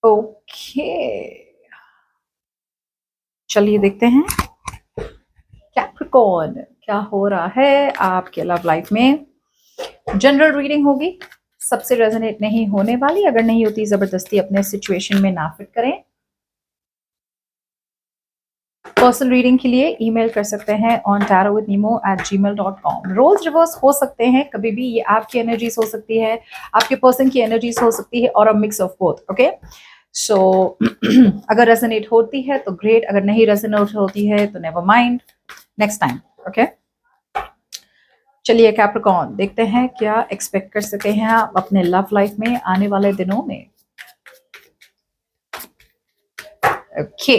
Okay, चलिए देखते हैं कैप्रिकॉर्न क्या हो रहा है आपके लव लाइफ में। जनरल रीडिंग होगी, सबसे रेजोनेट नहीं होने वाली। अगर नहीं होती जबरदस्ती अपने सिचुएशन में ना फिट करें। पर्सनल रीडिंग के लिए ईमेल कर सकते हैं on tarotwithnemo@gmail.com। रोल्स रिवर्स हो सकते हैं कभी भी, ये आपकी एनर्जीज हो सकती है, आपके पर्सन की एनर्जीज हो सकती है, और a mix of both. Okay, so अगर रेजोनेट होती है तो ग्रेट, अगर नहीं रेजोनेट होती है तो never mind, next time. Okay, चलिए कैप्रिकॉर्न देखते हैं क्या एक्सपेक्ट कर सकते हैं आप अपने लव लाइफ में आने वाले दिनों में। Okay,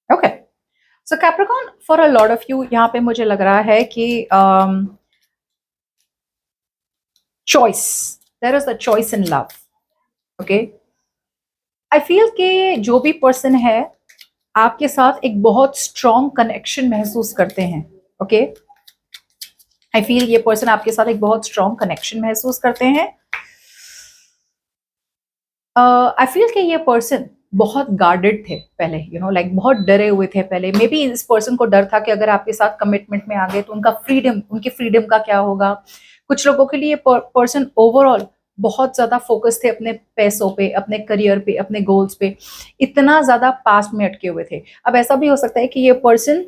okay, so Capricorn for a lot of you यहाँ पे मुझे लग रहा है कि choice, there is a choice in love. Okay, I feel कि जो भी पर्सन है आपके साथ एक बहुत स्ट्रॉन्ग कनेक्शन महसूस करते हैं। ओके, आई फील ये पर्सन आपके साथ एक बहुत स्ट्रॉन्ग कनेक्शन महसूस करते हैं। आई फील कि ये पर्सन बहुत गार्डेड थे पहले, लाइक बहुत डरे हुए थे पहले। मे बी इस पर्सन को डर था कि अगर आपके साथ कमिटमेंट में आ गए तो उनकी फ्रीडम का क्या होगा। कुछ लोगों के लिए पर्सन ओवरऑल बहुत ज्यादा फोकस थे अपने पैसों पे, अपने करियर पे, अपने गोल्स पे, इतना ज्यादा पास्ट में अटके हुए थे। अब ऐसा भी हो सकता है कि ये पर्सन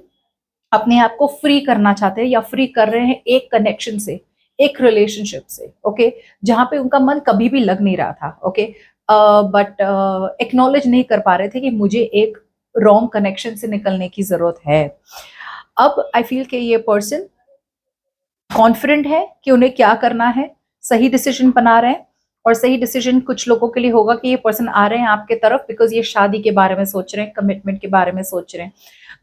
अपने आप को फ्री करना चाहते हैं या फ्री कर रहे हैं एक कनेक्शन से, एक रिलेशनशिप से। ओके, जहां पे उनका मन कभी भी लग नहीं रहा था। ओके, बट एक्नॉलेज नहीं कर पा रहे थे कि मुझे एक रॉन्ग कनेक्शन से निकलने की जरूरत है। अब आई फील कि ये पर्सन कॉन्फिडेंट है कि उन्हें क्या करना है, सही डिसीजन बना रहे हैं। और सही डिसीजन कुछ लोगों के लिए होगा कि ये पर्सन आ रहे हैं आपके तरफ बिकॉज ये शादी के बारे में सोच रहे हैं, कमिटमेंट के बारे में सोच रहे हैं।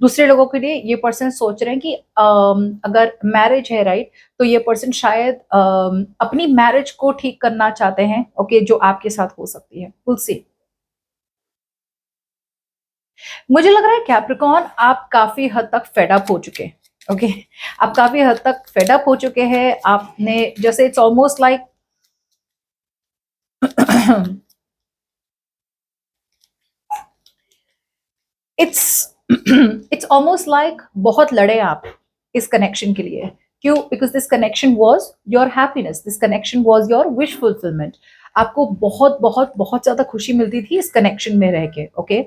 दूसरे लोगों के लिए ये पर्सन सोच रहे हैं कि अगर मैरिज है, राइट, तो ये पर्सन शायद अपनी मैरिज को ठीक करना चाहते हैं। ओके, जो आपके साथ हो सकती है, विल सी। मुझे लग रहा है कैप्रिकॉर्न आप काफी हद तक फेड अप हो चुके हैं। ओके, आप काफी हद तक फेड अप हो चुके हैं। आपने जैसे it's almost like it's it's almost like बहुत लड़े आप इस कनेक्शन के लिए। क्यों? Because this connection was your happiness, this connection was your wish fulfilment. आपको बहुत बहुत बहुत ज्यादा खुशी मिलती थी इस कनेक्शन में रह के। ओके,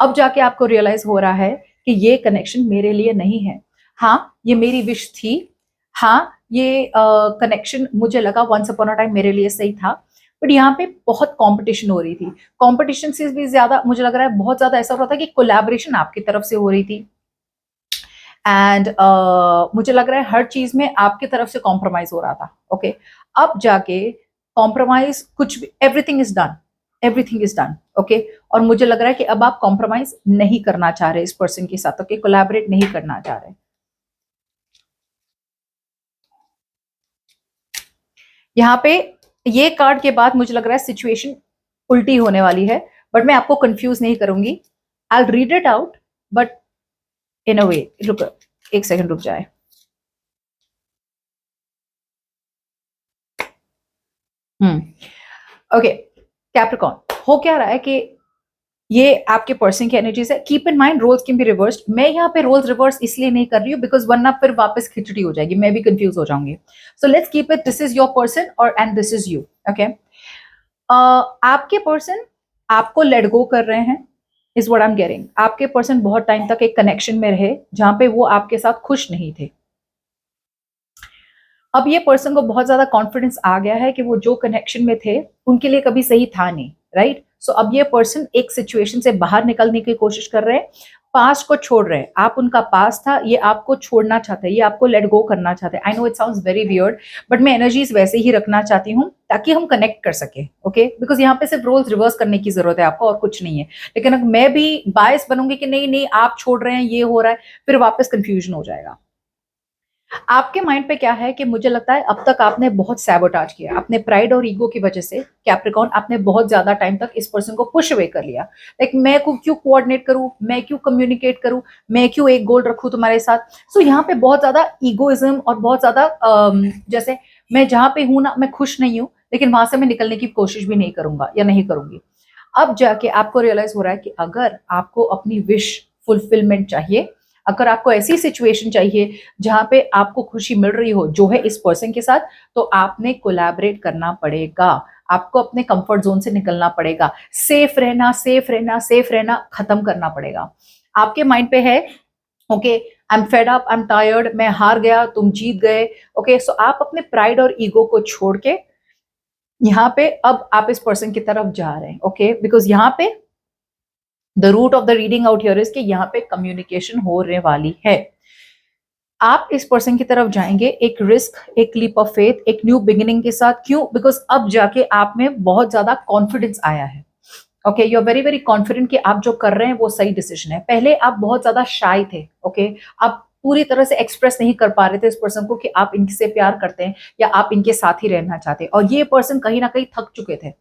अब जाके आपको रियलाइज हो रहा है कि ये कनेक्शन मेरे लिए नहीं है। हाँ, ये मेरी विश थी। हाँ, ये कनेक्शन मुझे लगा वंस अपॉन अ टाइम मेरे लिए सही था, बट यहाँ पे बहुत कंपटीशन हो रही थी। कंपटीशन से भी ज्यादा मुझे लग रहा है बहुत ज्यादा ऐसा हो रहा था कि कोलैबोरेशन आपकी तरफ से हो रही थी। एंड मुझे लग रहा है हर चीज में आपकी तरफ से कॉम्प्रोमाइज हो रहा था। ओके, अब जाके कॉम्प्रोमाइज कुछ भी, everything is done, everything is done. Okay, और मुझे लग रहा है कि अब आप कॉम्प्रोमाइज नहीं करना चाह रहे इस पर्सन के साथ। ओके, कोलैबोरेट नहीं करना चाह रहे। यहाँ पे ये कार्ड के बाद मुझे लग रहा है सिचुएशन उल्टी होने वाली है, बट मैं आपको कंफ्यूज नहीं करूंगी। I read it out, but in a way, रुक, एक सेकंड रुक जाए। ओके, कैप्रिकॉर्न हो क्या रहा है कि ये आपके पर्सन की एनर्जीज है। Keep in mind roles can be reversed. मैं यहाँ पे रोल्स रिवर्स इसलिए नहीं कर रही हूँ बिकॉज वरना फिर वापस खिचड़ी हो जाएगी, मैं भी कंफ्यूज हो जाऊंगी। So let's keep it, this is your person और and this is you. Okay, आपके पर्सन आपको लेट गो कर रहे हैं, is what I am getting. आपके पर्सन बहुत टाइम तक एक कनेक्शन में रहे जहां पे वो आपके साथ खुश नहीं थे। अब ये पर्सन को बहुत ज्यादा कॉन्फिडेंस आ गया है कि वो जो कनेक्शन में थे उनके लिए कभी सही था नहीं, राइट। सो अब ये पर्सन एक सिचुएशन से बाहर निकलने की कोशिश कर रहे हैं, पास्ट को छोड़ रहे हैं। आप उनका पास्ट था, ये आपको छोड़ना चाहते हैं, ये आपको लेट गो करना चाहते हैं। I know it sounds very weird, but मैं एनर्जीज वैसे ही रखना चाहती हूँ ताकि हम कनेक्ट कर सके। ओके, बिकॉज यहाँ पे सिर्फ रोल्स रिवर्स करने की जरूरत है आपको, और कुछ नहीं है। लेकिन अगर मैं भी बायस बनूंगी कि नहीं नहीं आप छोड़ रहे हैं, ये हो रहा है, फिर वापस कंफ्यूजन हो जाएगा। आपके माइंड पे क्या है कि मुझे लगता है अब तक आपने बहुत सैबोटाज किया अपने प्राइड और ईगो की वजह से। कैप्रिकॉर्न, आपने बहुत ज्यादा टाइम तक इस पर्सन को पुश अवे कर लिया। लाइक मैं को क्यों कोऑर्डिनेट करूं, मैं क्यों कम्युनिकेट करूं, मैं क्यों एक गोल रखूं तुम्हारे साथ। सो यहाँ पे बहुत ज्यादा ईगोइज्म और बहुत ज्यादा जैसे मैं जहां पे हूं ना, मैं खुश नहीं हूं, लेकिन वहां से मैं निकलने की कोशिश भी नहीं करूंगा या नहीं करूंगी। अब जाके आपको रियलाइज हो रहा है कि अगर आपको अपनी विश फुलफिलमेंट चाहिए, अगर आपको ऐसी सिचुएशन चाहिए जहां पे आपको खुशी मिल रही हो जो है इस पर्सन के साथ, तो आपने कोलैबोरेट करना पड़ेगा। आपको अपने कंफर्ट जोन से निकलना पड़ेगा। सेफ रहना, सेफ रहना, सेफ रहना खत्म करना पड़ेगा। आपके माइंड पे है okay, I am fed up, I am tired, मैं हार गया, तुम जीत गए। ओके, सो आप अपने प्राइड और ईगो को छोड़ के यहाँ पे अब आप इस पर्सन की तरफ जा रहे हैं। ओके, बिकॉज यहाँ पे the root of the reading out here is कि यहाँ पे कम्युनिकेशन होने वाली है। आप इस पर्सन की तरफ जाएंगे एक रिस्क, एक लीप ऑफ फेथ, एक न्यू बिगिनिंग के साथ। क्यों? बिकॉज अब जाके आप में बहुत ज्यादा कॉन्फिडेंस आया है। Okay, you are very very confident कि आप जो कर रहे हैं वो सही डिसीजन है। पहले आप बहुत ज्यादा शाय थे। ओके, आप पूरी तरह से एक्सप्रेस नहीं कर पा रहे थे इस पर्सन को कि आप इनसे प्यार करते हैं या आप इनके साथ ही रहना चाहते हैं। और ये पर्सन कहीं ना कहीं थक चुके थे,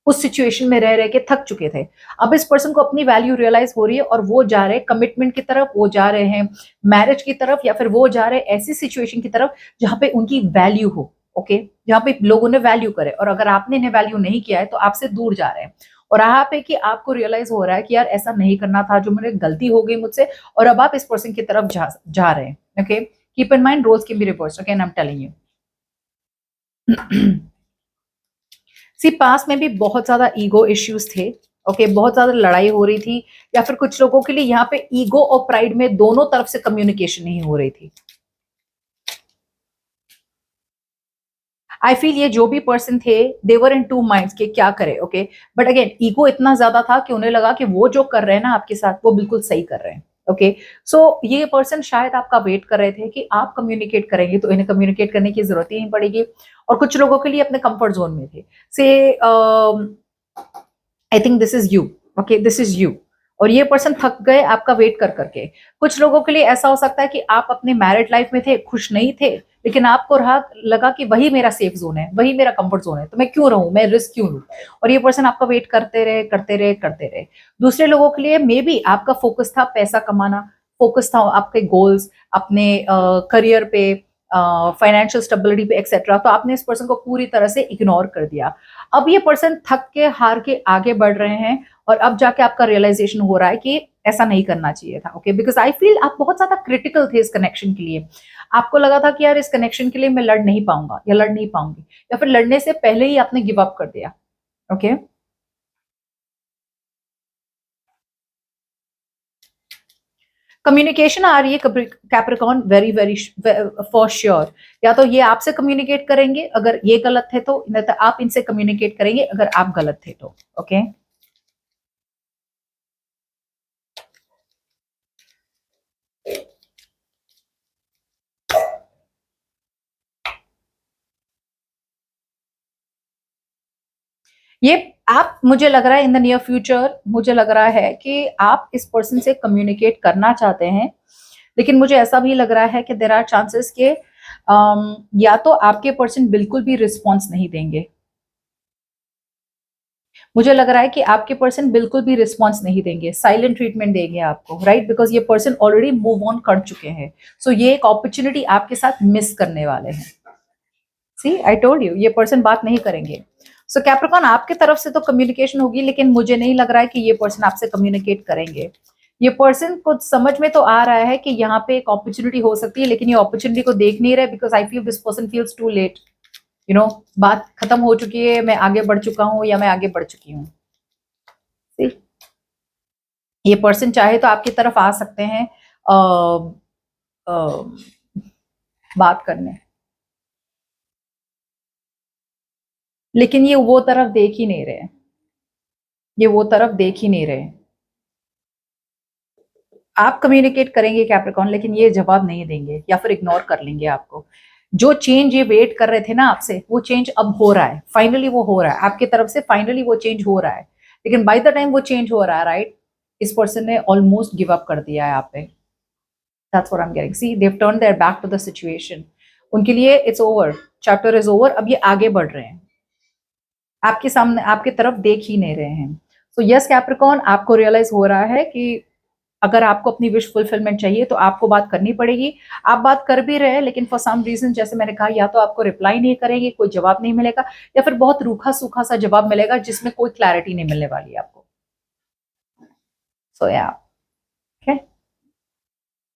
उस सिचुएशन में रह रह के थक चुके थे। अब इस पर्सन को अपनी वैल्यू रियलाइज हो रही है और वो जा रहे हैं कमिटमेंट की तरफ, वो जा रहे हैं मैरिज की तरफ, या फिर वो जा रहे हैं ऐसी सिचुएशन की तरफ जहां पे उनकी वैल्यू हो। ओके, जहां पे लोगों ने वैल्यू करे, और अगर आपने इन्हें वैल्यू नहीं किया है तो आपसे दूर जा रहे हैं। और यहाँ पे कि आपको रियलाइज हो रहा है कि यार ऐसा नहीं करना था, जो मेरे गलती हो गई मुझसे, और अब आप इस पर्सन की तरफ जा रहे हैं। Okay, keep in mind rose can be reversed. Okay, I am telling you. सी पास में भी बहुत ज्यादा ईगो इश्यूज थे। ओके, बहुत ज्यादा लड़ाई हो रही थी, या फिर कुछ लोगों के लिए यहाँ पे ईगो और प्राइड में दोनों तरफ से कम्युनिकेशन नहीं हो रही थी। आई फील ये जो भी पर्सन थे, देवर इन टू माइंड्स के क्या करे। ओके, बट अगेन ईगो इतना ज्यादा था कि उन्हें लगा कि वो जो कर रहे हैं ना आपके साथ, वो बिल्कुल सही कर रहे हैं। ओके, सो ये पर्सन शायद आपका वेट कर रहे थे कि आप कम्युनिकेट करेंगे तो इन्हें कम्युनिकेट करने की जरूरत ही नहीं पड़ेगी। और कुछ लोगों के लिए अपने कंफर्ट जोन में थे। से I think this is you. Okay, this is you. और ये पर्सन थक गए आपका वेट कर करके। कुछ लोगों के लिए ऐसा हो सकता है कि आप अपने मैरिड लाइफ में थे, खुश नहीं थे, लेकिन आपको रहा लगा कि वही मेरा सेफ जोन है, वही मेरा कंफर्ट जोन है, तो मैं क्यों रहूं, मैं रिस्क क्यों लूं। और ये पर्सन आपका वेट करते रहे, करते रहे, करते रहे। दूसरे लोगों के लिए मे बी आपका फोकस था पैसा कमाना, फोकस था आपके गोल्स, अपने करियर पे, फाइनेंशियल स्टेबिलिटी पे एक्सेट्रा, तो आपने इस पर्सन को पूरी तरह से इग्नोर कर दिया। अब ये पर्सन थक के हार के आगे बढ़ रहे हैं, और अब जाके आपका रियलाइजेशन हो रहा है कि ऐसा नहीं करना चाहिए था। ओके, बिकॉज आई फील आप बहुत ज्यादा क्रिटिकल थे इस कनेक्शन के लिए। आपको लगा था कि यार इस कनेक्शन के लिए मैं लड़ नहीं पाऊंगा या लड़ नहीं पाऊंगी, या फिर लड़ने से पहले ही आपने गिव अप कर दिया। ओके, कम्युनिकेशन आ रही है Capricorn, very very for sure. या तो ये आपसे कम्युनिकेट करेंगे अगर ये गलत थे तो, नहीं तो आप इनसे कम्युनिकेट करेंगे अगर आप गलत थे तो। ओके, ये आप, मुझे लग रहा है इन द नियर फ्यूचर, मुझे लग रहा है कि आप इस पर्सन से कम्युनिकेट करना चाहते हैं, लेकिन मुझे ऐसा भी लग रहा है कि देर आर चांसेस के या तो आपके पर्सन बिल्कुल भी रिस्पॉन्स नहीं देंगे। मुझे लग रहा है कि आपके पर्सन बिल्कुल भी रिस्पॉन्स नहीं देंगे, साइलेंट ट्रीटमेंट देंगे आपको, राइट, बिकॉज ये पर्सन ऑलरेडी मूव ऑन कर चुके हैं। सो ये एक अपॉर्चुनिटी आपके साथ मिस करने वाले हैं। सी, आई टोल्ड यू, ये पर्सन बात नहीं करेंगे। सो कैप्रिकॉर्न, आपके तरफ से तो कम्युनिकेशन होगी, लेकिन मुझे नहीं लग रहा है कि ये पर्सन आपसे कम्युनिकेट करेंगे। ये पर्सन को समझ में तो आ रहा है कि यहाँ पे एक अपॉर्चुनिटी हो सकती है, लेकिन ये अपॉर्चुनिटी को देख नहीं रहे, because I feel this person feels too late. You know, बात खत्म हो चुकी है, मैं आगे बढ़ चुका हूँ या मैं आगे बढ़ चुकी हूँ। ये पर्सन चाहे तो आपकी तरफ आ सकते हैं बात करने, लेकिन ये वो तरफ देख ही नहीं रहे, ये वो तरफ देख ही नहीं रहे। आप कम्युनिकेट करेंगे कैप्रिकॉर्न, लेकिन ये जवाब नहीं देंगे या फिर इग्नोर कर लेंगे आपको। जो चेंज ये वेट कर रहे थे ना आपसे, वो चेंज अब हो रहा है, फाइनली वो हो रहा है आपके तरफ से, फाइनली वो चेंज हो रहा है। लेकिन बाय द टाइम वो चेंज हो रहा है, राइट, इस पर्सन ने ऑलमोस्ट गिव अप कर दिया है आप पे। That's what I'm getting. See, they've turned their back to the situation. उनके लिए it's over. Chapter is over. अब ये आगे बढ़ रहे हैं, आपके सामने, आपके तरफ देख ही नहीं रहे हैं. So yes, Capricorn, आपको रियलाइज हो रहा है कि अगर आपको अपनी विश फुलफिलमेंट चाहिए तो आपको बात करनी पड़ेगी. आप बात कर भी रहे हैं, लेकिन फॉर सम रीजन, जैसे मैंने कहा, या तो आपको रिप्लाई नहीं करेंगे, कोई जवाब नहीं मिलेगा, या फिर बहुत रूखा सूखा सा जवाब मिलेगा जिसमें कोई क्लैरिटी नहीं मिलने वाली है आपको. सो या